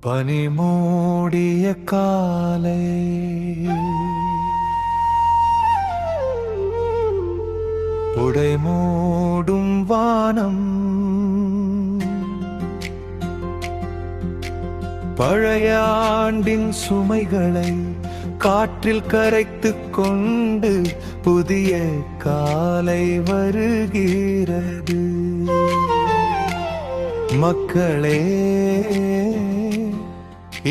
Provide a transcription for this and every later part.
பனி மூடிய காலை புடை மூடும் வானம் பழைய ஆண்டின் சுமைகளை காற்றில் கரைத்துக் கொண்டு புதிய காலை வருகிறது. மக்களே,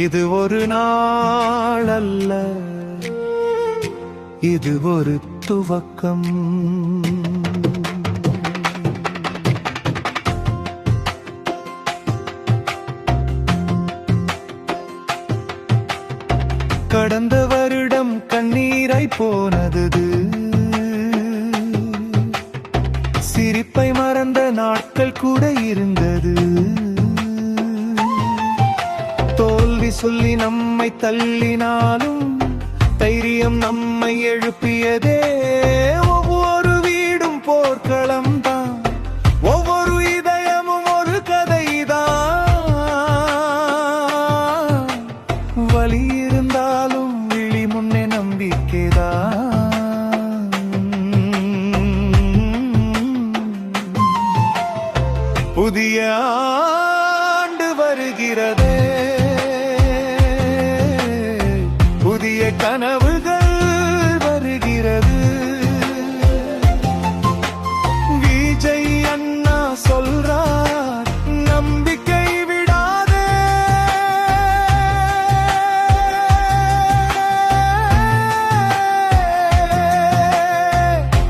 இது ஒரு நாள் அல்ல, இது ஒரு துவக்கம். கடந்த வருடம் கண்ணீரை போனது, சிரிப்பை மறந்த நாட்கள் கூட இருந்தது. தோல்வி சொல்லி நம்மை தள்ளினாலும் தைரியம் நம்மை எழுப்பியதே. ஒவ்வொரு வீடும் போர்க்களம் தான், ஒவ்வொரு இதயமும் ஒரு கதைதான். வலி இருந்தாலும் விழி முன்னே நம்பிக்கைதான். புதிய ஆண்டு வருகிறதே, புதிய கனவுகள் வருகிறது. விஜய் அண்ணா சொல்றார், நம்பிக்கை விடாதே.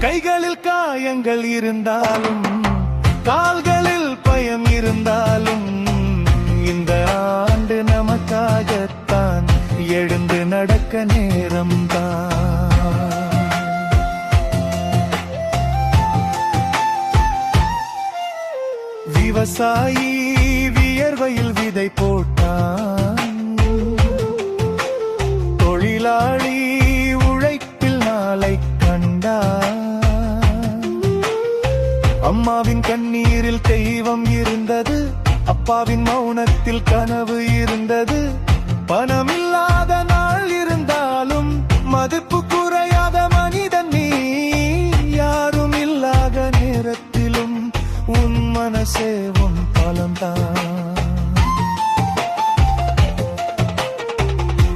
கைகளில் காயங்கள் இருந்தாலும் கால்களில் பயம் இருந்தாலும் இந்த ஆண்டு நமக்காகத்தான். எழுந்து நடக்க நேரம்தான். விவசாயி வியர்வையில் விதை போட்டான், தொழிலாளி உழைப்பில் நாளை கண்டான். அம்மாவின் கண்ணீரில் தெய்வம் இருந்தது, அப்பாவின் மௌனத்தில் கனவு இருந்தது. பணமில்லாத நாள் இருந்தாலும் மதிப்பு குறையாத மனிதன் நீ. யாரும் இல்லாத நேரத்திலும் உன் மனசே உன் பலம்தான்.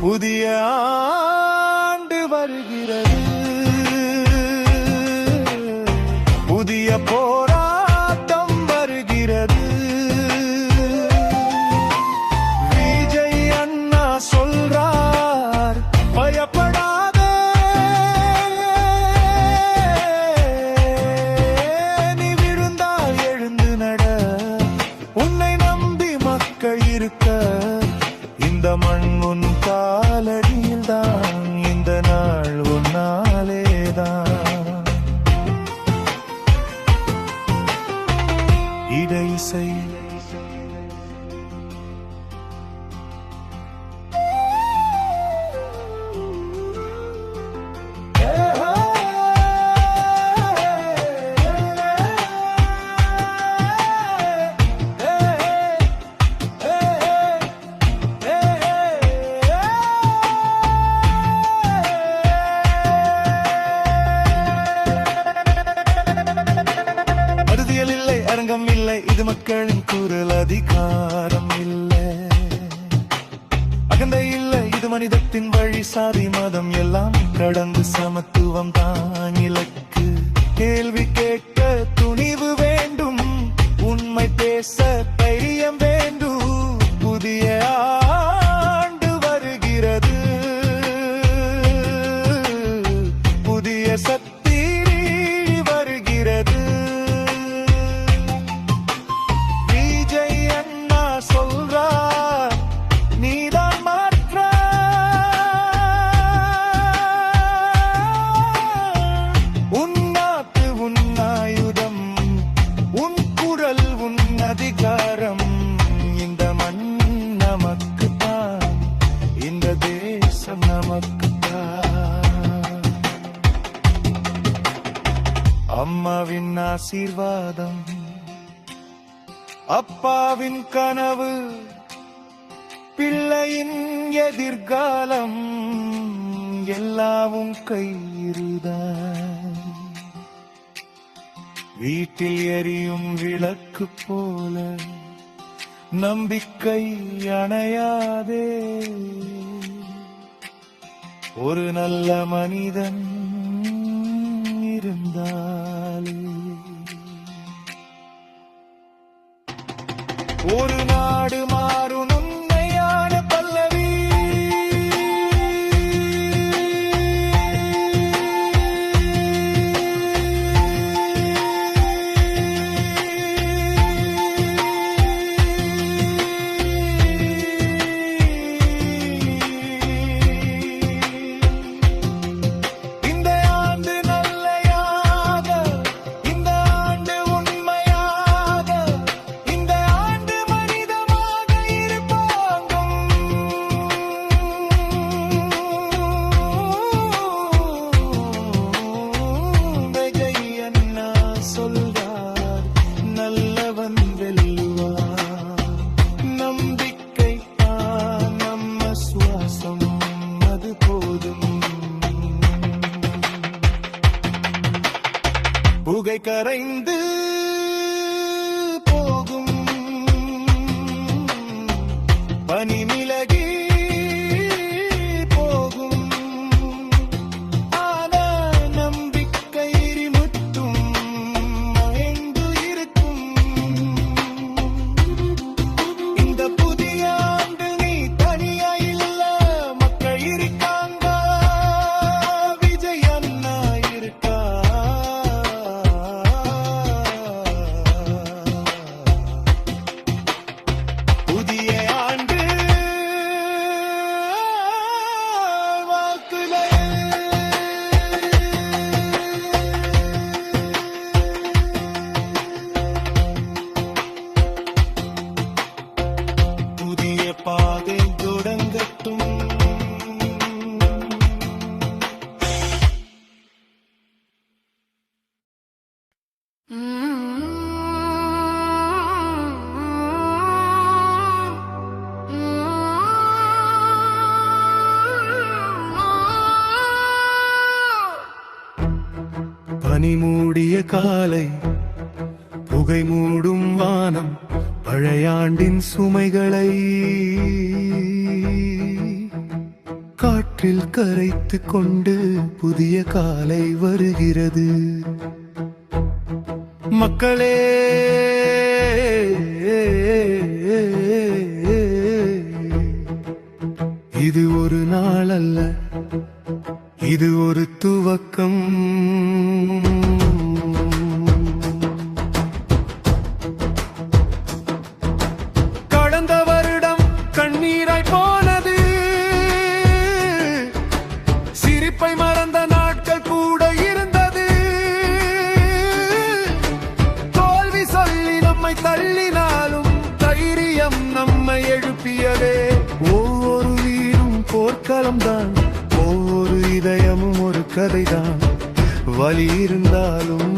புதிய ஆண்டு வருகிறது, புதிய போராட்டம் வருகிறது. விஜய் அண்ணா சொல்றார், பயப்படாதே. நீ விழுந்தால் எழுந்து நட, உன்னை நம்பி மக்கள் இருக்க. இந்த மண் உன் காலடியில் தான், இந்த நாள் உன்னாலேதான். இசை அரங்கம் இல்லை, இது மக்களின் குரல். அதிகாரம் இல்லை, அகந்தை இல்லை, இது மனிதத்தின் வழி. சாதி மதம் எல்லாம் கடந்து சமத்துவம் தான் இலக்கு. கேள்வி கேட்க துணிவு வேண்டும், உண்மை பேச தைரியம் வேண்டும். புதிய ஆண்டு வருகிறது, புதிய சக்தி வருகிறது. சொல்றார், நீதான் மாற்ற. உன் நாட்டு உன் ஆயுதம், உன் குரல் உன் அதிகாரம். இந்த மண் நமக்குத்தான், இந்த தேசம் நமக்குத்தான். அம்மாவின் ஆசீர்வாதம், அப்பாவின் கனவு, பிள்ளையின் எதிர்காலம் எல்லாவும் கையிருதான். வீட்டில் எரியும் விளக்கு போல நம்பிக்கை அணையாதே. ஒரு நல்ல மனிதன் இருந்தாலே ஒரு நாடு மாறும் உண்மையான பல்லவி. புகை கரைந்து போகும் பனி மிளகி போகும். ஆனா நம்பிக்கை முற்றும் மகிழ்ந்து இருக்கும். இந்த புதிய ஆண்டு நீ தனியா இல்ல, மக்கள் இருக்காங்க, விஜய் அண்ணா இருக்கா. புதிய ஆண்டு வாக்குல புதிய பாதை தொடங்கட்டும். பனி மூடிய காலை, புகை மூடும் வானம், பழையாண்டின் சுமைகளை காற்றில் கரைத்து கொண்டு புதிய காலை வருகிறது. மக்களே, இது ஒரு நாள் அல்ல, இது ஒரு துவக்கம். கடந்த வருடம் கண்ணீராய் போனது, சிரிப்பை மறந்த நாட்கள் கூட இருந்தது. தோல்வி சொல்லி நம்மை தள்ளினாலும் தைரியம் நம்மை எழுப்பியதே. ஒவ்வொரு வீடும் போர்க்களம்தான், ஒவ்வொரு இதயமும் ஒரு கதைதான். வலி இருந்தாலும்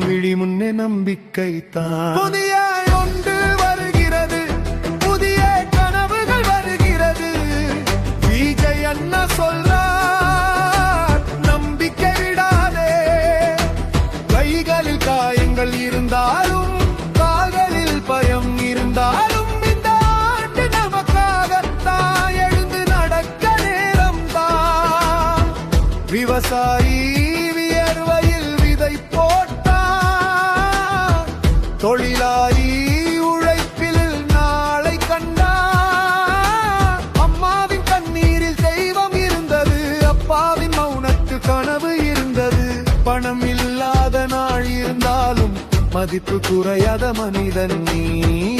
விழி முன்னே நம்பிக்கை தான். புதிய ஒன்று வருகிறது, புதிய கனவுகள் வருகிறது. விஜய் அண்ணா சொல்றார், நம்பிக்கை விடாதே. கைகளில் காயங்கள் இருந்தாலும், கால்களில் பயம் இருந்தாலும், இந்த ஆண்டு நமக்காகத்தான். எழுந்து நடக்க நேரம் தான். விவசாயி வியர்வையில் விதை போட்டார், தொழிலாளி உழைப்பில் நாளை கண்டார். அம்மாவின் கண்ணீரில் தெய்வம் இருந்தது, அப்பாவின் மௌனத்தில் கனவு இருந்தது. பணம் இல்லாத நாள் இருந்தாலும் மதிப்பு குறையாத மனிதன் நீ.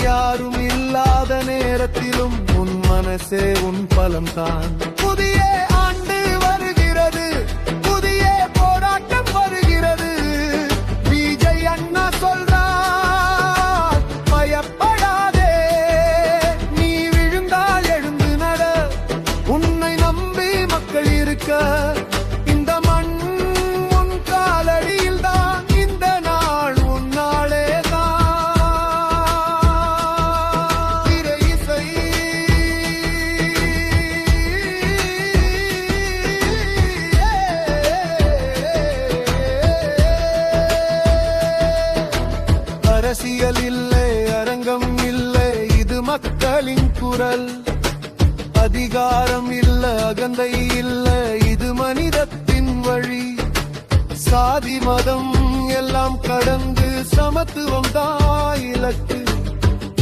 யாரும் இல்லாத நேரத்திலும் உன் மனசே உன் பலம் தான். புதிய ஆண்டு வருகிறது, புதிய போராட்டம் வருகிறது. விஜய் அண்ணா சொல்றார், பயப்படாதே. நீ விழுந்தால் எழுந்து நட, உன்னை நம்பி மக்கள் இருக்க. இந்த மண் உன் காலடியில் தான், இந்த நாள் உன் நாளே தான். திரை இசை அரசியல் இல்லை, அரங்கம் இல்லை, இது மக்களின் குரல். அதிகாரம் இல்ல, அகந்தை இல்ல, இது மனிதத்தின் வழி. சாதி மதம் எல்லாம் கடந்து சமத்துவம் தான் இலக்கு.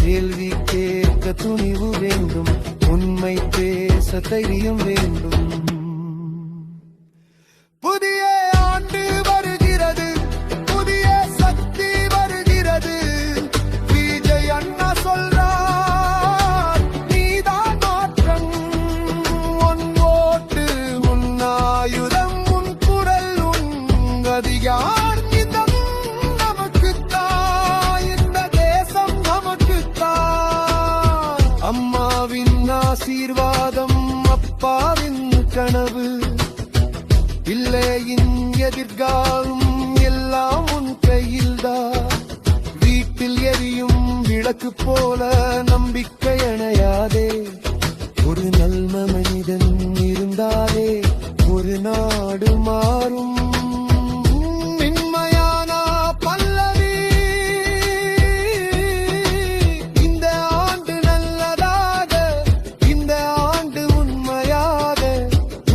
கேள்வி கேட்க துணிவு வேண்டும், உண்மை பேச தைரியம் வேண்டும். புதிய ஆண்டு வருகிறது, புதிய சக்தி வருகிறது. விஜய் அண்ணா சொல்றார், நீதான் மாற்றம். உன் ஓட்டு, உன் ஆயுதம், உன் குரல், உன் அதிகாரம். இந்த நமக்குத்தான், இந்த தேசம் நமக்குத்தான். அம்மாவின் ஆசீர்வாதம், அப்பாவின் கனவு, பிள்ளையின் எதிர்காலம் எல்லாம் உன் கையில்தான். வீட்டில் எரியும் விளக்கு போல நம்பிக்கை அணையாதே. ஒரு நல்ல மனிதன் இருந்தாலே ஒரு நாடு மாறும். நிம்மயான பல்லவி, இந்த ஆண்டு நல்லதாக, இந்த ஆண்டு உண்மையாக,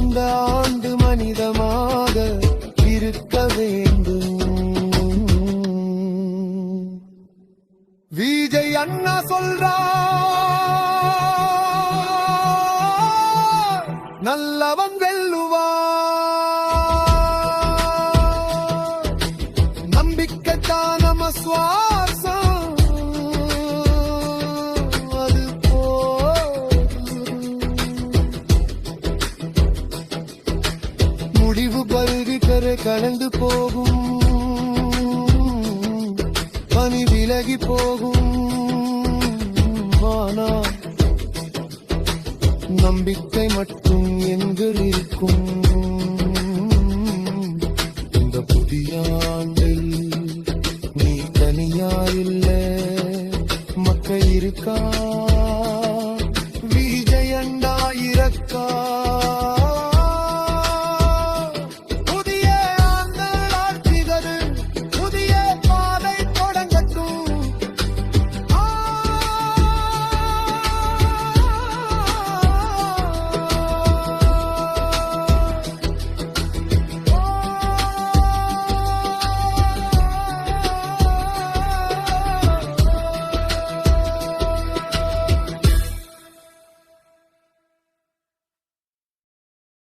இந்த ஆண்டு மனிதமாக இருக்க வேண்டும். விஜய் அண்ணா சொல்றார், நல்லவன் வெல்லுவார். நம்பிக்கைத்தான் நம்ம சுவாசம், அது முடிவு பருகி கரை கலந்து போகும், பனி விலகி போகும். ஆனால் நம்பிக்கை மட்டும் எங்கள் இருக்கும். இந்த புதிய ஆண்டில் நீ தனியா இல்ல, மக்கள் இருக்கா. விஜய் அண்ணா இருக்கா.